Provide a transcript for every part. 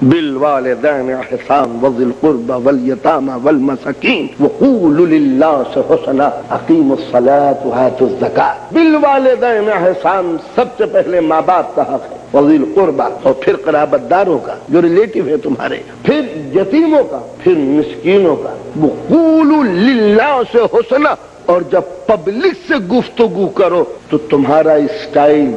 بالوالدین احسان وذی القربى والیتامى والمساکین وقولوا للناس حسنا اقیموا الصلاة وآتوا الزکاة۔ بالوالدین احسان سب سے پہلے ماں باپ کا حق ہے، وذی القربى اور پھر قرابت داروں کا جو ریلیٹو ہے تمہارے، پھر یتیموں کا، پھر مسکینوں کا۔ وقولوا للناس حسنا، اور جب پبلک سے گفتگو کرو تو تمہارا اسٹائل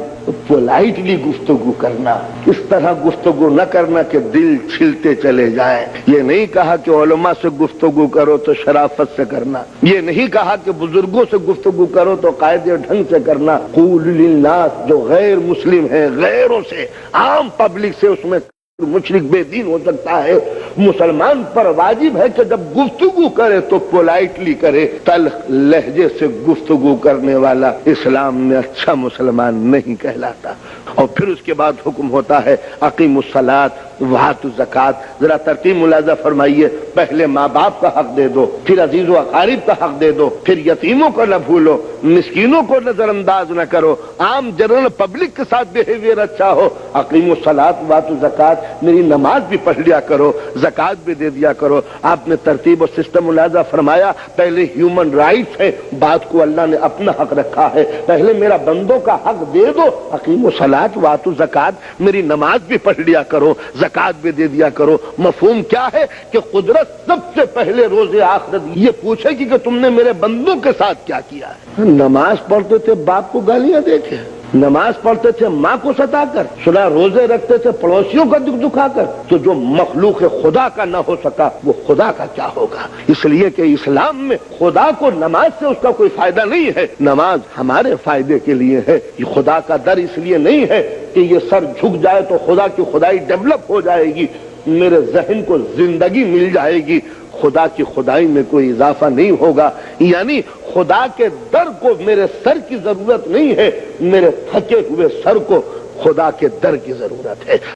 پولائٹلی گفتگو کرنا، اس طرح گفتگو نہ کرنا کہ دل چھلتے چلے جائیں۔ یہ نہیں کہا کہ علماء سے گفتگو کرو تو شرافت سے کرنا، یہ نہیں کہا کہ بزرگوں سے گفتگو کرو تو قاعدے ڈھنگ سے کرنا۔ قول للناس، جو غیر مسلم ہیں، غیروں سے، عام پبلک سے، اس میں مشرک بے دین ہو سکتا ہے، مسلمان پر واجب ہے کہ جب گفتگو کرے تو پولائٹلی کرے۔ تلخ لہجے سے گفتگو کرنے والا اسلام میں اچھا مسلمان نہیں کہلاتا۔ اور پھر اس کے بعد حکم ہوتا ہے اقیموا الصلاۃ وآتوا الزکاۃ۔ ذرا ترتیب ملاحظہ فرمائیے، پہلے ماں باپ کا حق دے دو، پھر عزیز و اقارب کا حق دے دو، پھر یتیموں کو نہ بھولو، مسکینوں کو نظر انداز نہ کرو، عام جنرل پبلک کے ساتھ بیہیویئر اچھا ہو۔ اقیموا الصلاۃ وآتوا الزکاۃ، میری نماز بھی پڑھ لیا کرو، زکوٰۃ بھی دے دیا کرو۔ آپ نے ترتیب اور سسٹم ملاحظہ فرمایا، پہلے ہیومن رائٹس ہے، بات کو اللہ نے اپنا حق رکھا ہے، پہلے میرا بندوں کا حق دے دو۔ اقیموا الصلاۃ وآتوا الزکاۃ، میری نماز بھی پڑھ لیا کرو، زکوٰۃ بھی دے دیا کرو۔ مفہوم کیا ہے کہ قدرت سب سے پہلے روز آخرت یہ پوچھے گی کہ تم نے میرے بندوں کے ساتھ کیا کیا ہے۔ نماز پڑھتے تھے باپ کو گالیاں دے کے، نماز پڑھتے تھے ماں کو ستا کر، سنا روزے رکھتے تھے پڑوسیوں کا دکھ دکھا کر، تو جو مخلوق خدا کا نہ ہو سکا وہ خدا کا کیا ہوگا؟ اس لیے کہ اسلام میں خدا کو نماز سے اس کا کوئی فائدہ نہیں ہے، نماز ہمارے فائدے کے لیے ہے۔ یہ خدا کا در اس لیے نہیں ہے کہ یہ سر جھک جائے تو خدا کی خدائی ڈیولپ ہو جائے گی، میرے ذہن کو زندگی مل جائے گی، خدا کی خدائی میں کوئی اضافہ نہیں ہوگا۔ یعنی خدا کے در کو میرے سر کی ضرورت نہیں ہے، میرے تھکے ہوئے سر کو خدا کے در کی ضرورت ہے۔